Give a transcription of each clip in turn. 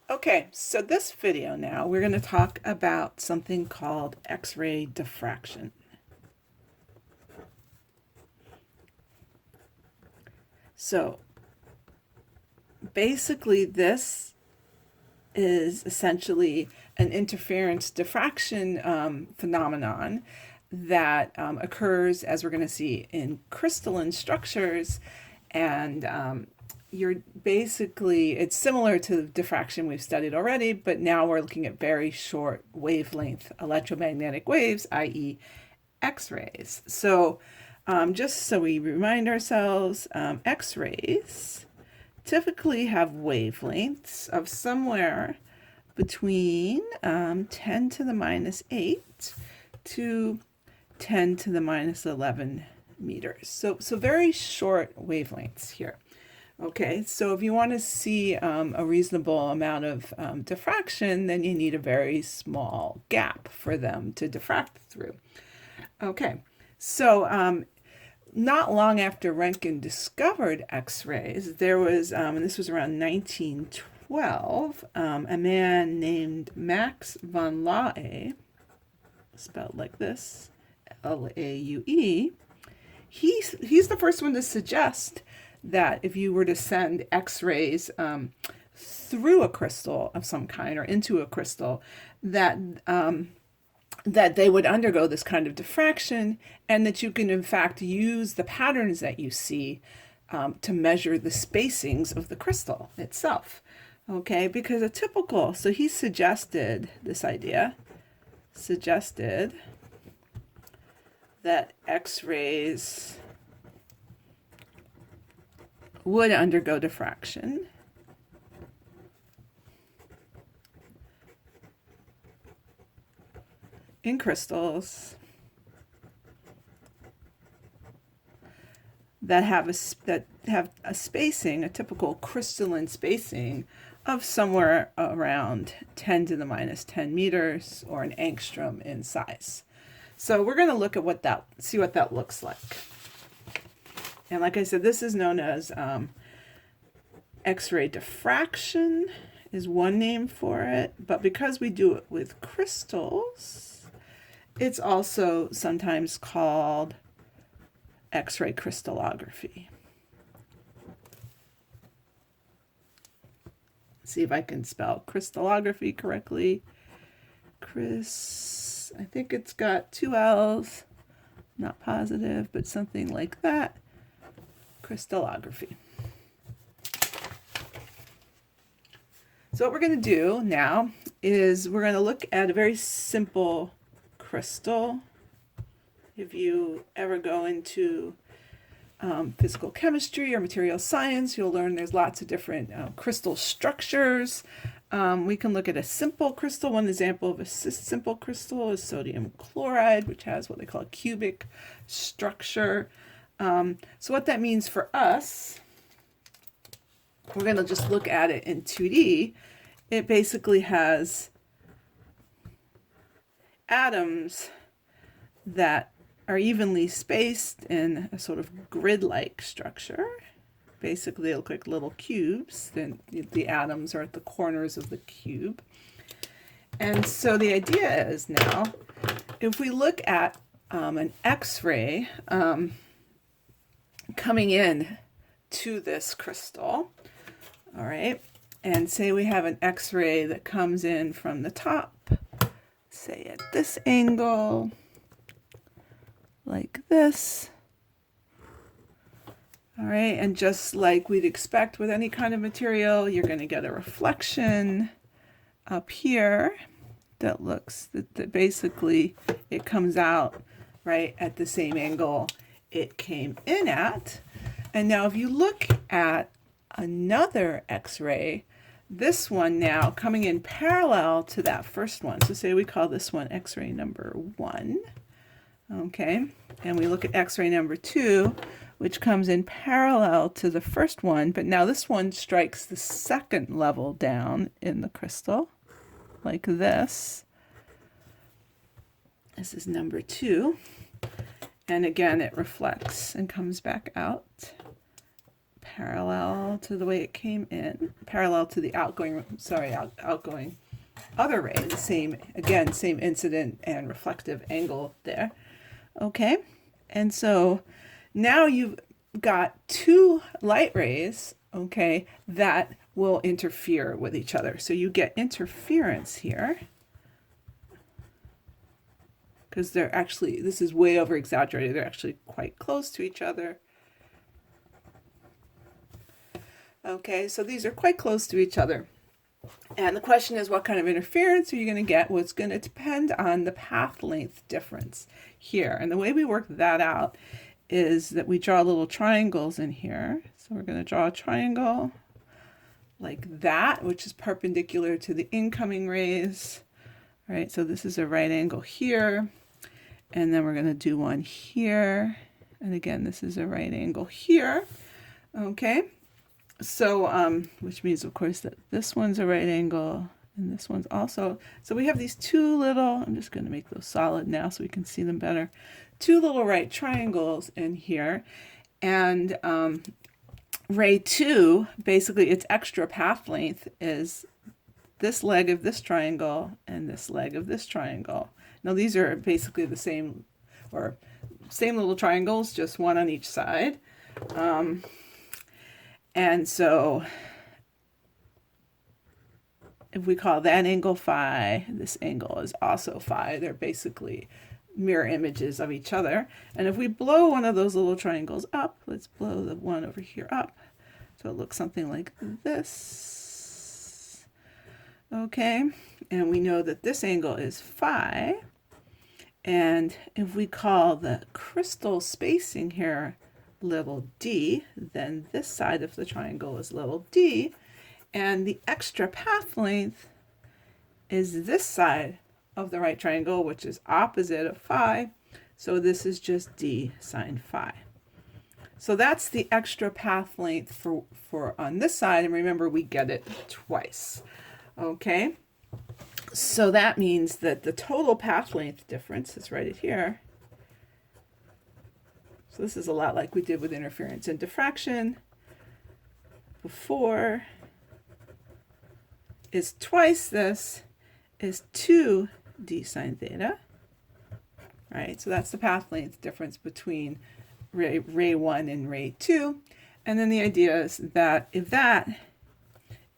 Okay, so this video now, we're going to talk about something called X-ray diffraction. So basically this is essentially an interference diffraction phenomenon that occurs, as we're going to see, in crystalline structures. And you're basically, it's similar to diffraction we've studied already, but now we're looking at very short wavelength electromagnetic waves, i.e. X-rays. So just so we remind ourselves, X-rays typically have wavelengths of somewhere between 10 to the minus 8 to 10 to the minus 11 meters. So very short wavelengths here. Okay, so if you want to see a reasonable amount of diffraction, then you need a very small gap for them to diffract through. Okay, so not long after Röntgen discovered X-rays, there was, and this was around 1912, a man named Max von Laue, spelled like this, Laue. He's the first one to suggest that if you were to send X-rays through a crystal of some kind or into a crystal, that that they would undergo this kind of diffraction, and that you can in fact use the patterns that you see to measure the spacings of the crystal itself. Okay, because a typical, so he suggested this idea, suggested that X-rays would undergo diffraction in crystals that have a spacing, a typical crystalline spacing of somewhere around 10 to the minus 10 meters or an angstrom in size. So we're going to look at see what that looks like. And like I said, this is known as X-ray diffraction is one name for it, but because we do it with crystals, it's also sometimes called X-ray crystallography. See if I can spell crystallography correctly. I think it's got 2 L's, not positive, but something like that. Crystallography. So what we're going to do now is we're going to look at a very simple crystal. If you ever go into physical chemistry or material science, you'll learn there's lots of different crystal structures. We can look at a simple crystal. One example of a simple crystal is sodium chloride, which has what they call a cubic structure. So what that means for us, we're going to just look at it in 2D. It basically has atoms that are evenly spaced in a sort of grid-like structure. Basically, they look like little cubes. Then the atoms are at the corners of the cube. And so the idea is now, if we look at an X-ray coming in to this crystal, all right, and say we have an X-ray that comes in from the top, say at this angle, like this. All right, and just like we'd expect with any kind of material, you're going to get a reflection up here that looks, that basically it comes out right at the same angle it came in at. And now if you look at another X-ray, this one now coming in parallel to that first one, so say we call this one X-ray number 1, okay, and we look at X-ray number 2, which comes in parallel to the first one, but now this one strikes the second level down in the crystal, like this. This is number 2, and again it reflects and comes back out parallel to the way it came in, parallel to the outgoing, outgoing other ray, the same, again, same incident and reflective angle there. Okay, and so now you've got two light rays, okay, that will interfere with each other. So you get interference here, because they're actually, this is way over exaggerated, they're actually quite close to each other. Okay, so these are quite close to each other. And the question is, what kind of interference are you going to get? Well, it's going to depend on the path length difference here. And the way we work that out is that we draw little triangles in here. So we're going to draw a triangle like that, which is perpendicular to the incoming rays. All right, so this is a right angle here. And then we're going to do one here. And again, this is a right angle here. Okay. So, which means, of course, that this one's a right angle and this one's also. So we have these two little, I'm just going to make those solid now so we can see them better. Two little right triangles in here. And ray 2, basically its extra path length is this leg of this triangle and this leg of this triangle. Now these are basically the same, or same little triangles, just one on each side. And so if we call that angle phi, this angle is also phi. They're basically mirror images of each other. And if we blow one of those little triangles up, let's blow the one over here up. So it looks something like this. Okay, and we know that this angle is phi. And if we call the crystal spacing here little d, then this side of the triangle is little d, and the extra path length is this side of the right triangle, which is opposite of phi, so this is just d sine phi. So that's the extra path length for on this side, and remember we get it twice. Okay, so that means that the total path length difference is right here. So this is a lot like we did with interference and diffraction before, is twice this, is 2d sine theta. Right, so that's the path length difference between ray 1 and ray 2. And then the idea is that if that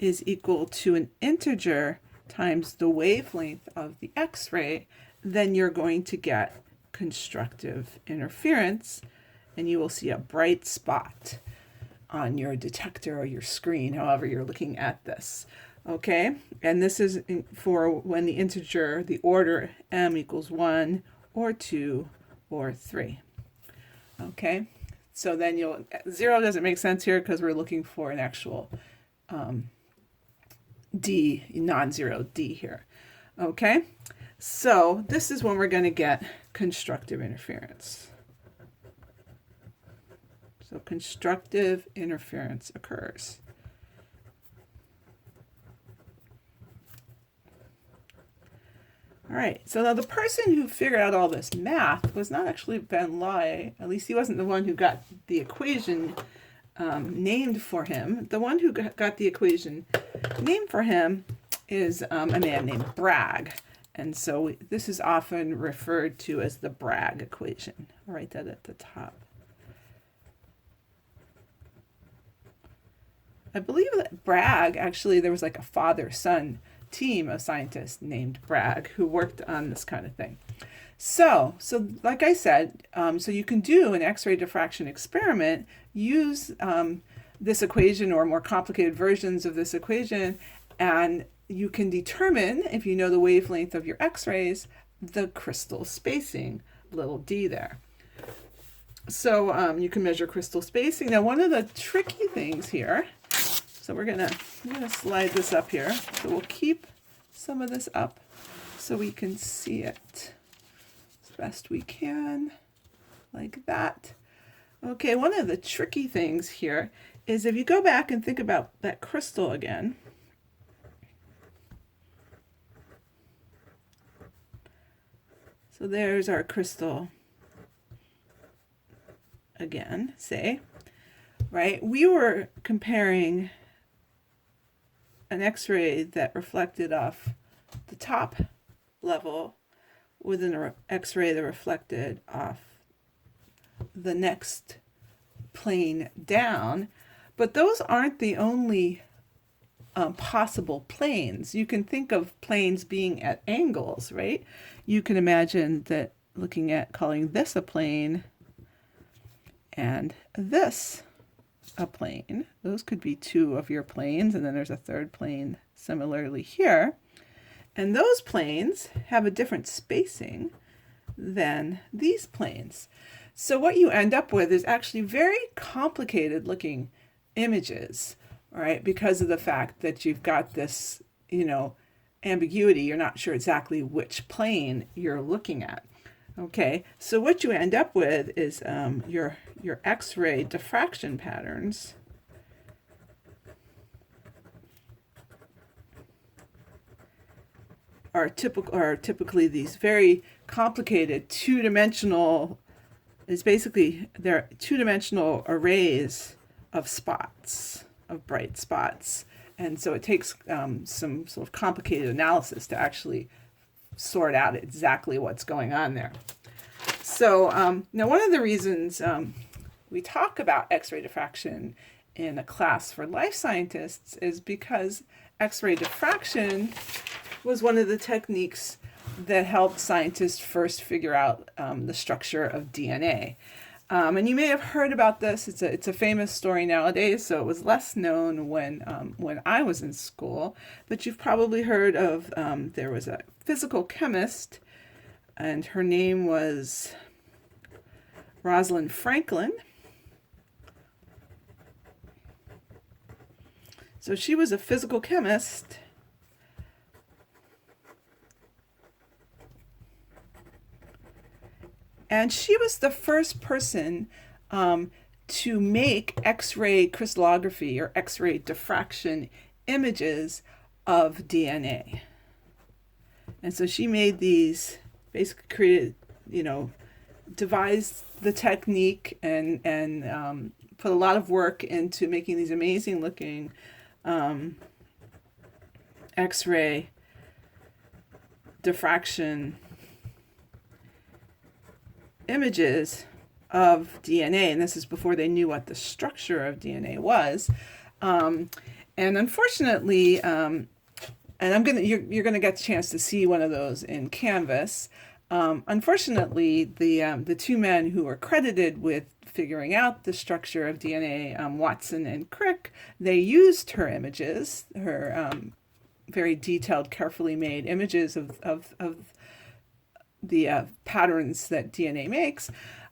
is equal to an integer times the wavelength of the X-ray, then you're going to get constructive interference, and you will see a bright spot on your detector or your screen, however you're looking at this. Okay, and this is for when the integer, the order m equals 1 or 2 or 3. Okay, so then 0 doesn't make sense here because we're looking for an actual d, non-zero d here. Okay, so this is when we're going to get constructive interference. So constructive interference occurs. All right, so now the person who figured out all this math was not actually Ben Lai, at least he wasn't the one who got the equation named for him. The one who got the equation named for him is a man named Bragg. And so this is often referred to as the Bragg equation. I'll write that at the top. I believe that Bragg, actually, there was like a father-son team of scientists named Bragg who worked on this kind of thing. So like I said, so you can do an X-ray diffraction experiment, use this equation or more complicated versions of this equation, and you can determine, if you know the wavelength of your X-rays, the crystal spacing, little d there. So you can measure crystal spacing. Now, one of the tricky things here, so I'm gonna slide this up here. So we'll keep some of this up so we can see it as best we can, like that. Okay, one of the tricky things here is if you go back and think about that crystal again. So there's our crystal again, say. right? We were comparing an X-ray that reflected off the top level with an X-ray that reflected off the next plane down, but those aren't the only possible planes. You can think of planes being at angles, right? You can imagine that looking at calling this a plane and this a plane. Those could be two of your planes, and then there's a third plane similarly here. And those planes have a different spacing than these planes. So what you end up with is actually very complicated looking images, right? Because of the fact that you've got this, ambiguity. You're not sure exactly which plane you're looking at. Okay, so what you end up with is your X-ray diffraction patterns are typically these very complicated two-dimensional. It's basically they're two-dimensional arrays of spots, of bright spots, and so it takes some sort of complicated analysis to actually sort out exactly what's going on there. So now one of the reasons we talk about X-ray diffraction in a class for life scientists is because X-ray diffraction was one of the techniques that helped scientists first figure out the structure of DNA. And you may have heard about this. It's a famous story nowadays, so it was less known when I was in school. But you've probably heard of there was a physical chemist, and her name was Rosalind Franklin. So she was a physical chemist. And she was the first person to make X-ray crystallography or X-ray diffraction images of DNA. And so she made these, basically created, devised the technique and put a lot of work into making these amazing looking X-ray diffraction images of DNA, and this is before they knew what the structure of DNA was. And unfortunately, and you're gonna get a chance to see one of those in Canvas. Unfortunately, the two men who were credited with figuring out the structure of DNA, Watson and Crick, they used her images, her very detailed, carefully made images of the patterns that DNA makes,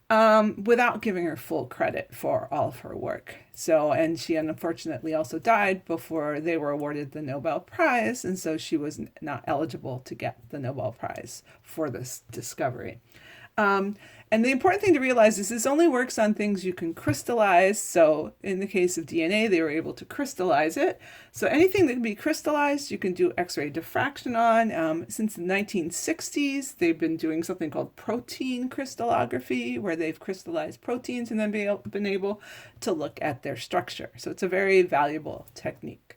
without giving her full credit for all of her work. So, and she unfortunately also died before they were awarded the Nobel Prize, and so she was not eligible to get the Nobel Prize for this discovery. And the important thing to realize is this only works on things you can crystallize. So in the case of DNA, they were able to crystallize it. So anything that can be crystallized, you can do X-ray diffraction on. Since the 1960s, they've been doing something called protein crystallography, where they've crystallized proteins and then been able to look at their structure. So it's a very valuable technique.